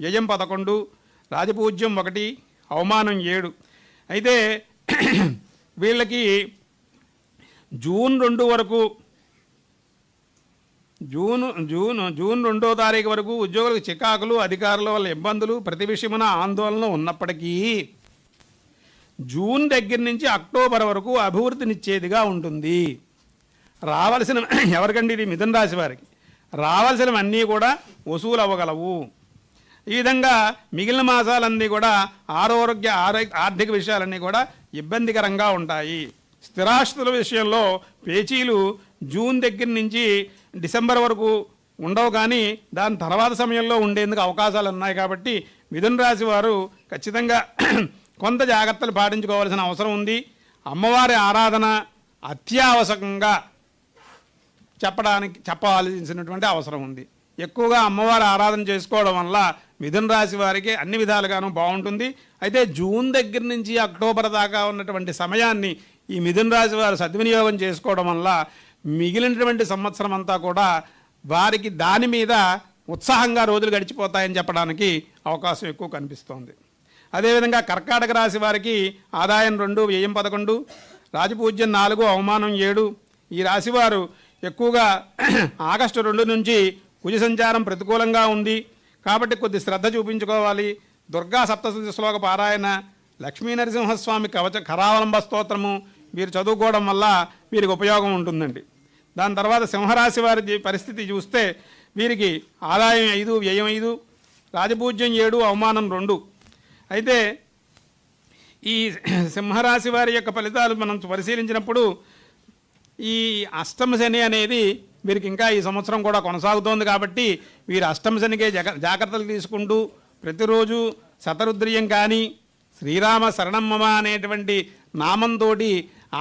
వ్యయం 11, రాజపూజ్యం 1, అవమానం 7. అయితే వీళ్ళకి జూన్ 2 వరకు జూన్ 2వ తారీఖు వరకు ఉద్యోగులకు చికాకులు, అధికారుల వల్ల ఇబ్బందులు, ప్రతి విషయమున ఆందోళన ఉన్నప్పటికీ జూన్ దగ్గర నుంచి అక్టోబర్ వరకు అభివృద్ధినిచ్చేదిగా ఉంటుంది. రావాల్సిన ఎవరికండి ఇది మిథున రాశి వారికి రావాల్సినవన్నీ కూడా వసూలు అవ్వగలవు. ఈ విధంగా మిగిలిన మాసాలన్నీ కూడా ఆర్థిక విషయాలన్నీ కూడా ఇబ్బందికరంగా ఉంటాయి. స్థిరాస్తుల విషయంలో పేచీలు జూన్ దగ్గర నుంచి డిసెంబర్ వరకు ఉండవు, కానీ దాని తర్వాత సమయంలో ఉండేందుకు అవకాశాలు ఉన్నాయి. కాబట్టి మిథున రాశి వారు ఖచ్చితంగా కొంత జాగ్రత్తలు పాటించుకోవాల్సిన అవసరం ఉంది. అమ్మవారి ఆరాధన అత్యావశ్యకంగా చెప్పాల్సినటువంటి అవసరం ఉంది. ఎక్కువగా అమ్మవారి ఆరాధన చేసుకోవడం వల్ల మిథున రాశి వారికి అన్ని విధాలుగాను బాగుంటుంది. అయితే జూన్ దగ్గర నుంచి అక్టోబర్ దాకా ఉన్నటువంటి సమయాన్ని ఈ మిథున రాశి వారు సద్వినియోగం చేసుకోవడం వల్ల మిగిలినటువంటి సంవత్సరం అంతా కూడా వారికి దాని మీద ఉత్సాహంగా రోజులు గడిచిపోతాయని చెప్పడానికి అవకాశం ఎక్కువ కనిపిస్తోంది. అదేవిధంగా కర్కాటక రాశి వారికి ఆదాయం 2, వ్యయం 11, రాజపూజ్యం 4, అవమానం 7. ఈ రాశివారు ఎక్కువగా ఆగస్టు 2 నుంచి కుజ సంచారం ప్రతికూలంగా ఉంది కాబట్టి కొద్ది శ్రద్ధ చూపించుకోవాలి. దుర్గా సప్తశతి శ్లోక పారాయణ, లక్ష్మీ నరసింహస్వామి కరావలంబ స్తోత్రము వీరు చదువుకోవడం వల్ల వీరికి ఉపయోగం ఉంటుందండి. దాని తర్వాత సింహరాశి వారి పరిస్థితి చూస్తే వీరికి ఆదాయం 5, వ్యయం 5, రాజపూజ్యం 7, అవమానం 2. అయితే ఈ సింహరాశి వారి యొక్క ఫలితాలు మనం పరిశీలించినప్పుడు ఈ అష్టమ శని అనేది వీరికి ఇంకా ఈ సంవత్సరం కూడా కొనసాగుతోంది. కాబట్టి వీరు అష్టమ శనికే జాగ్రత్తలు తీసుకుంటూ ప్రతిరోజు శతరుద్రియం కానీ శ్రీరామ శరణమ్మమ అనేటువంటి నామంతో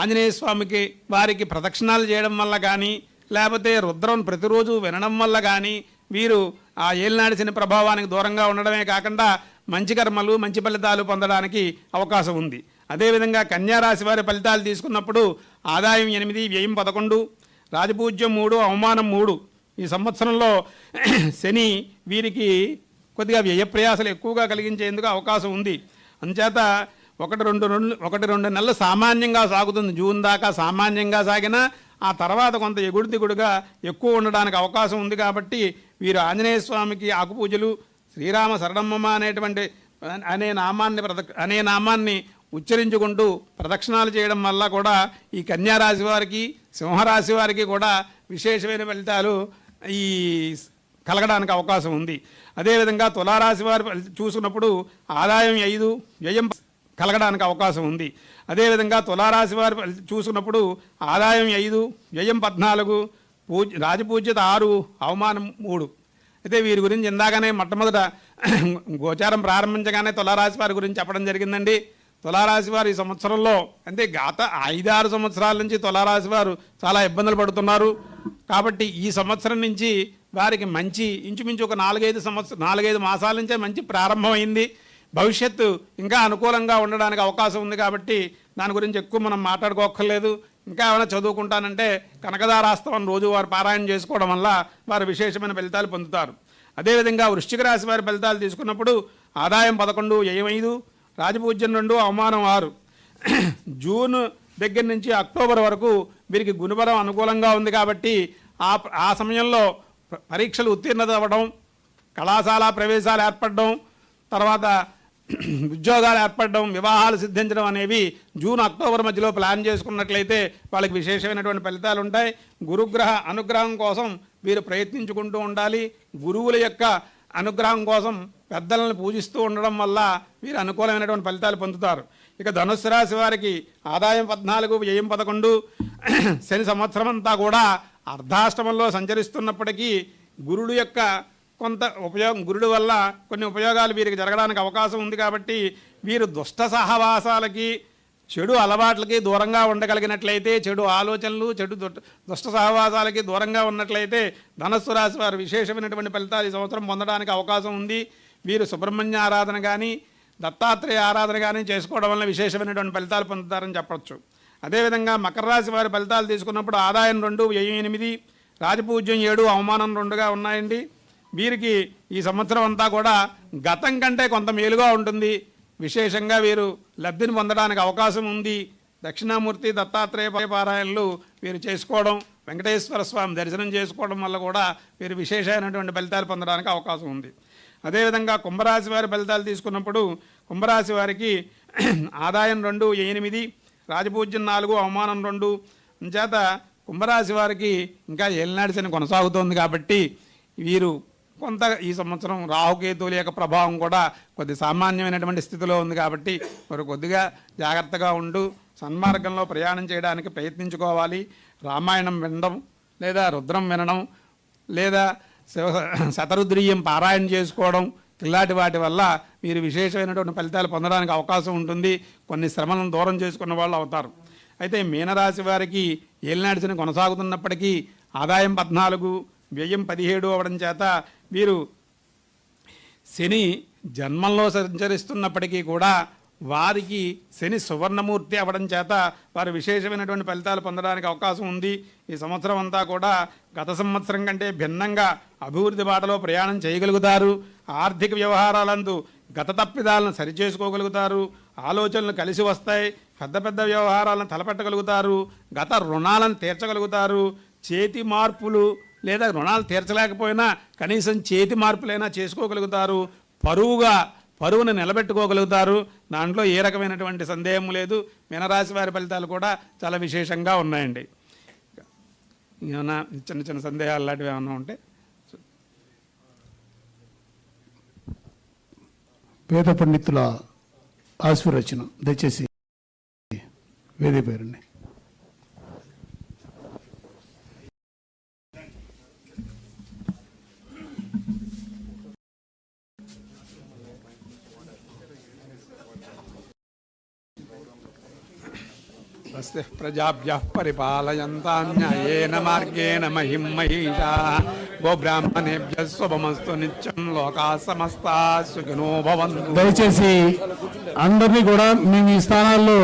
ఆంజనేయ స్వామికి వారికి ప్రదక్షిణాలు చేయడం వల్ల కానీ లేకపోతే రుద్రం ప్రతిరోజు వినడం వల్ల కానీ వీరు ఆ ఏలినాడి శని ప్రభావానికి దూరంగా ఉండడమే కాకుండా మంచి కర్మలు మంచి ఫలితాలు పొందడానికి అవకాశం ఉంది. అదేవిధంగా కన్యారాశి వారి ఫలితాలు తీసుకున్నప్పుడు ఆదాయం 8, వ్యయం 11, రాజపూజ్యం 3, అవమానం 3. ఈ సంవత్సరంలో శని వీరికి కొద్దిగా వ్యయప్రయాసలు ఎక్కువగా కలిగించేందుకు అవకాశం ఉంది. అందుచేత 1-2 నెలలు సామాన్యంగా సాగుతుంది. జూన్ దాకా సామాన్యంగా సాగినా ఆ తర్వాత కొంత ఎగుడు దిగుడుగా ఎక్కువ ఉండడానికి అవకాశం ఉంది. కాబట్టి వీరు ఆంజనేయ స్వామికి ఆకుపూజలు, శ్రీరామ శరణమ్మమ అనే నామాన్ని ఉచ్చరించుకుంటూ ప్రదక్షిణాలు చేయడం వల్ల కూడా ఈ కన్యారాశి వారికి సింహరాశి వారికి కూడా విశేషమైన ఫలితాలు ఈ కలగడానికి అవకాశం ఉంది. అదేవిధంగా తులారాశి వారు చూసుకున్నప్పుడు ఆదాయం 5, వ్యయం కలగడానికి అవకాశం ఉంది. అదేవిధంగా తులారాశి వారు చూసుకున్నప్పుడు ఆదాయం 5, వ్యయం 14, రాజపూజ్యత 6, అవమానం 3. అయితే వీరి గురించి ఇందాకనే మొట్టమొదట గోచారం ప్రారంభించగానే తులారాశి వారి గురించి చెప్పడం జరిగిందండి. తులారాశి వారు ఈ సంవత్సరంలో అంటే గత 5-6 సంవత్సరాల నుంచి తులారాశి వారు చాలా ఇబ్బందులు పడుతున్నారు. కాబట్టి ఈ సంవత్సరం నుంచి వారికి మంచి ఇంచుమించు ఒక 4-5 మాసాల నుంచే మంచి ప్రారంభమైంది. భవిష్యత్తు ఇంకా అనుకూలంగా ఉండడానికి అవకాశం ఉంది. కాబట్టి దాని గురించి ఎక్కువ మనం మాట్లాడుకోక్కర్లేదు. ఇంకా ఏమైనా చదువుకుంటానంటే కనకదారాస్తవం రోజు వారు పారాయణ చేసుకోవడం వల్ల వారు విశేషమైన ఫలితాలు పొందుతారు. అదేవిధంగా వృశ్చిక రాశి వారి ఫలితాలు తీసుకున్నప్పుడు ఆదాయం 11, వ్యయం 5, రాజపూజ్యం 2, అవమానం 6. జూన్ దగ్గర నుంచి అక్టోబర్ వరకు వీరికి గుణబలం అనుకూలంగా ఉంది. కాబట్టి ఆ సమయంలో పరీక్షలు ఉత్తీర్ణత అవ్వడం, కళాశాల ప్రవేశాలు ఏర్పడడం, తర్వాత ఉద్యోగాలు ఏర్పడడం, వివాహాలు సిద్ధించడం అనేవి జూన్ అక్టోబర్ మధ్యలో ప్లాన్ చేసుకున్నట్లయితే వాళ్ళకి విశేషమైనటువంటి ఫలితాలు ఉంటాయి. గురుగ్రహ అనుగ్రహం కోసం వీరు ప్రయత్నించుకుంటూ ఉండాలి. గురువుల యొక్క అనుగ్రహం కోసం పెద్దలను పూజిస్తూ ఉండడం వల్ల వీరు అనుకూలమైనటువంటి ఫలితాలు పొందుతారు. ఇక ధనుస్సు రాశి వారికి ఆదాయం 14, వ్యయం 11. శని సంవత్సరం అంతా కూడా అర్ధాష్టమంలో సంచరిస్తున్నప్పటికీ గురుడు యొక్క కొంత గురుడు వల్ల కొన్ని ఉపయోగాలు వీరికి జరగడానికి అవకాశం ఉంది. కాబట్టి వీరు దుష్ట సహవాసాలకి చెడు అలవాట్లకి దూరంగా ఉండగలిగినట్లయితే, చెడు ఆలోచనలు దుష్ట సహవాసాలకి దూరంగా ఉన్నట్లయితే ధనస్సు రాశి వారు విశేషమైనటువంటి ఫలితాలు ఈ సంవత్సరం పొందడానికి అవకాశం ఉంది. వీరు సుబ్రహ్మణ్య ఆరాధన కానీ దత్తాత్రేయ ఆరాధన కానీ చేసుకోవడం వల్ల విశేషమైనటువంటి ఫలితాలు పొందుతారని చెప్పవచ్చు. అదేవిధంగా మకర రాశి వారి ఫలితాలు తీసుకున్నప్పుడు ఆదాయం 2, వ్యయం 8, రాజపూజ్యం 7, అవమానం 2గా ఉన్నాయండి. వీరికి ఈ సంవత్సరం అంతా కూడా గతం కంటే కొంత మేలుగా ఉంటుంది. విశేషంగా వీరు లబ్ధిని పొందడానికి అవకాశం ఉంది. దక్షిణామూర్తి దత్తాత్రేయ పారాయణలు వీరు చేసుకోవడం, వెంకటేశ్వర స్వామి దర్శనం చేసుకోవడం వల్ల కూడా వీరు విశేషమైనటువంటి ఫలితాలు పొందడానికి అవకాశం ఉంది. అదేవిధంగా కుంభరాశి వారి ఫలితాలు తీసుకున్నప్పుడు కుంభరాశి వారికి ఆదాయం 2, 8, రాజపూజ్యం 4, అవమానం 2 చేత కుంభరాశి వారికి ఇంకా ఏలినాటి శని కొనసాగుతోంది కాబట్టి వీరు కొంత ఈ సంవత్సరం రాహుకేతువుల యొక్క ప్రభావం కూడా కొద్ది సామాన్యమైనటువంటి స్థితిలో ఉంది కాబట్టి వారు కొద్దిగా జాగ్రత్తగా ఉంటూ సన్మార్గంలో ప్రయాణం చేయడానికి ప్రయత్నించుకోవాలి. రామాయణం వినడం లేదా రుద్రం వినడం లేదా శతరుద్రీయం పారాయణ చేసుకోవడం ఇలాంటి వాటి వల్ల మీరు విశేషమైనటువంటి ఫలితాలు పొందడానికి అవకాశం ఉంటుంది. కొన్ని శ్రమలను దూరం చేసుకున్న వాళ్ళు అవుతారు. అయితే మీనరాశి వారికి ఏలినాటి శని కొనసాగుతున్నప్పటికీ ఆదాయం 14, వ్యయం 17 అవ్వడం చేత వీరు శని జన్మంలో సంచరిస్తున్నప్పటికీ కూడా వారికి శని సువర్ణమూర్తి అవ్వడం చేత వారు విశేషమైనటువంటి ఫలితాలు పొందడానికి అవకాశం ఉంది. ఈ సంవత్సరం అంతా కూడా గత సంవత్సరం కంటే భిన్నంగా అభివృద్ధి బాటలో ప్రయాణం చేయగలుగుతారు. ఆర్థిక వ్యవహారాలందు గత తప్పిదాలను సరిచేసుకోగలుగుతారు. ఆలోచనలు కలిసి వస్తాయి. పెద్ద పెద్ద వ్యవహారాలను తలపెట్టగలుగుతారు. గత రుణాలను తీర్చగలుగుతారు. చేతి మార్పులు లేదా రుణాలు తీర్చలేకపోయినా కనీసం చేతి మార్పులైనా చేసుకోగలుగుతారు. పరువును నిలబెట్టుకోగలుగుతారు. దాంట్లో ఏ రకమైనటువంటి సందేహం లేదు. మీనరాశి వారి ఫలితాలు కూడా చాలా విశేషంగా ఉన్నాయండి. ఏమన్నా చిన్న చిన్న సందేహాలు లాంటివి ఏమన్నా ఉంటే వేద పండితుల ఆశీర్వచనం దయచేసి వేదే పేరుని. ప్రజాభ్య పరిపాలయంతాం న్యాయేన మార్గేణ మహిం మహిషాః గోబ్రాహ్మణేభ్యః శుభమస్తు నిత్యం లోకాః సమస్తాః సుఖినో భవంతు. దయచేసి అందరినీ కూడా మేము ఈ స్థానాల్లో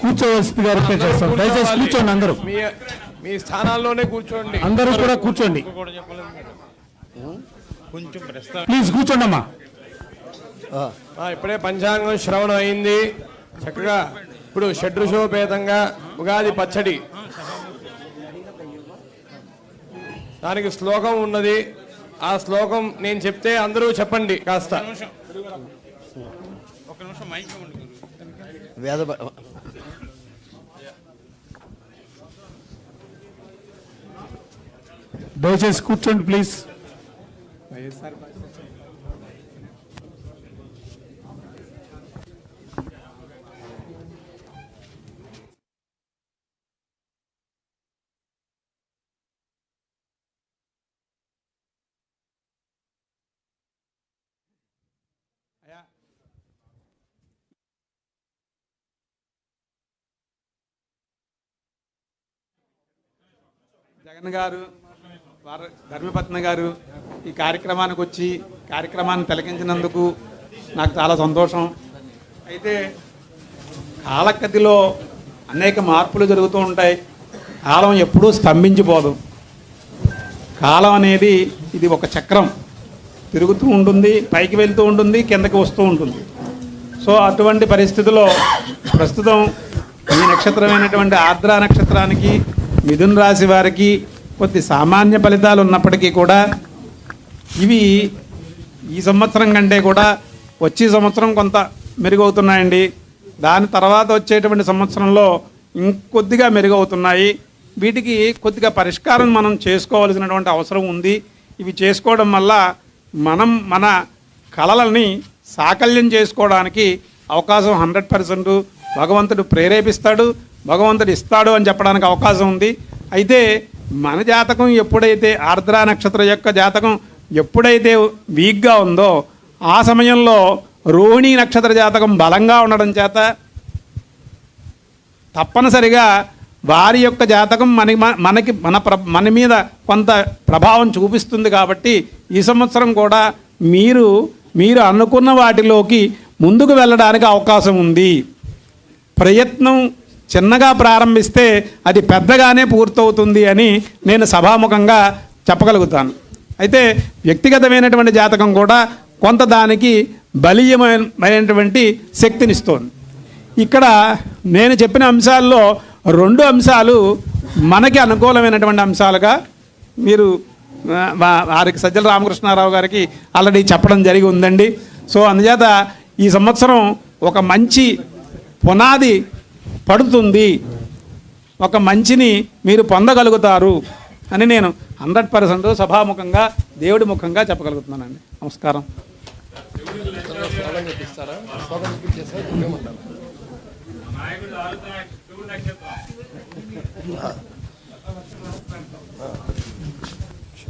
కూర్చోవలసిందిగా రిక్వెస్ట్ చేస్తాం. దయచేసి కూర్చోండి, అందరూ మీ స్థానాల్లోనే కూర్చోండి. అందరూ కూడా కూర్చోండి, ప్లీజ్ కూర్చోండి అమ్మా. ఇప్పుడే పంచాంగం శ్రవణం అయింది. చక్కగా ఇప్పుడు షడ్రుషోపేతంగా ఉగాది పచ్చడి, దానికి శ్లోకం ఉన్నది. ఆ శ్లోకం నేను చెప్తే అందరూ చెప్పండి కాస్త. దయచేసి కూర్చోండి ప్లీజ్. జగన్ గారు, వారు ధర్మపత్ని గారు ఈ కార్యక్రమానికి వచ్చి కార్యక్రమాన్ని తిలకించినందుకు నాకు చాలా సంతోషం. అయితే కాలగతిలో అనేక మార్పులు జరుగుతూ ఉంటాయి. కాలం ఎప్పుడూ స్తంభించిపోదు. కాలం అనేది ఇది ఒక చక్రం, తిరుగుతూ ఉంటుంది, పైకి వెళ్తూ ఉంటుంది, కిందకి వస్తూ ఉంటుంది. సో అటువంటి పరిస్థితిలో ప్రస్తుతం ఈ నక్షత్రమైనటువంటి ఆర్ద్ర నక్షత్రానికి మిథున రాశి వారికి కొద్ది సామాన్య ఫలితాలు ఉన్నప్పటికీ కూడా ఇవి ఈ సంవత్సరం కంటే కూడా వచ్చే సంవత్సరం కొంత మెరుగవుతున్నాయండి. దాని తర్వాత వచ్చేటువంటి సంవత్సరంలో ఇంకొద్దిగా మెరుగవుతున్నాయి. వీటికి కొద్దిగా పరిష్కారం మనం చేసుకోవాల్సినటువంటి అవసరం ఉంది. ఇవి చేసుకోవడం వల్ల మనం మన కళలని సాకల్యం చేసుకోవడానికి అవకాశం 100% భగవంతుడు ప్రేరేపిస్తాడు, భగవంతుడు ఇస్తాడు అని చెప్పడానికి అవకాశం ఉంది. అయితే మన జాతకం ఎప్పుడైతే ఆర్ద్ర నక్షత్రం యొక్క జాతకం ఎప్పుడైతే వీక్గా ఉందో ఆ సమయంలో రోహిణీ నక్షత్ర జాతకం బలంగా ఉండడం చేత తప్పనిసరిగా వారి యొక్క జాతకం మన మీద కొంత ప్రభావం చూపిస్తుంది. కాబట్టి ఈ సంవత్సరం కూడా మీరు అనుకున్న వాటిలోకి ముందుకు వెళ్ళడానికి అవకాశం ఉంది. ప్రయత్నం చిన్నగా ప్రారంభిస్తే అది పెద్దగానే పూర్తవుతుంది అని నేను సభాముఖంగా చెప్పగలుగుతాను. అయితే వ్యక్తిగతమైనటువంటి జాతకం కూడా కొంత దానికి బలీయమైనటువంటి శక్తినిస్తోంది. ఇక్కడ నేను చెప్పిన అంశాల్లో 2 అంశాలు మనకి అనుకూలమైనటువంటి అంశాలుగా మీరు వారికి సజ్జల రామకృష్ణారావు గారికి ఆల్రెడీ చెప్పడం జరిగి ఉందండి. సో అందుచేత ఈ సంవత్సరం ఒక మంచి పునాది పడుతుంది, ఒక మంచిని మీరు పొందగలుగుతారు అని నేను 100% సభాముఖంగా దేవుడి ముఖంగా చెప్పగలుగుతున్నానండి. నమస్కారం.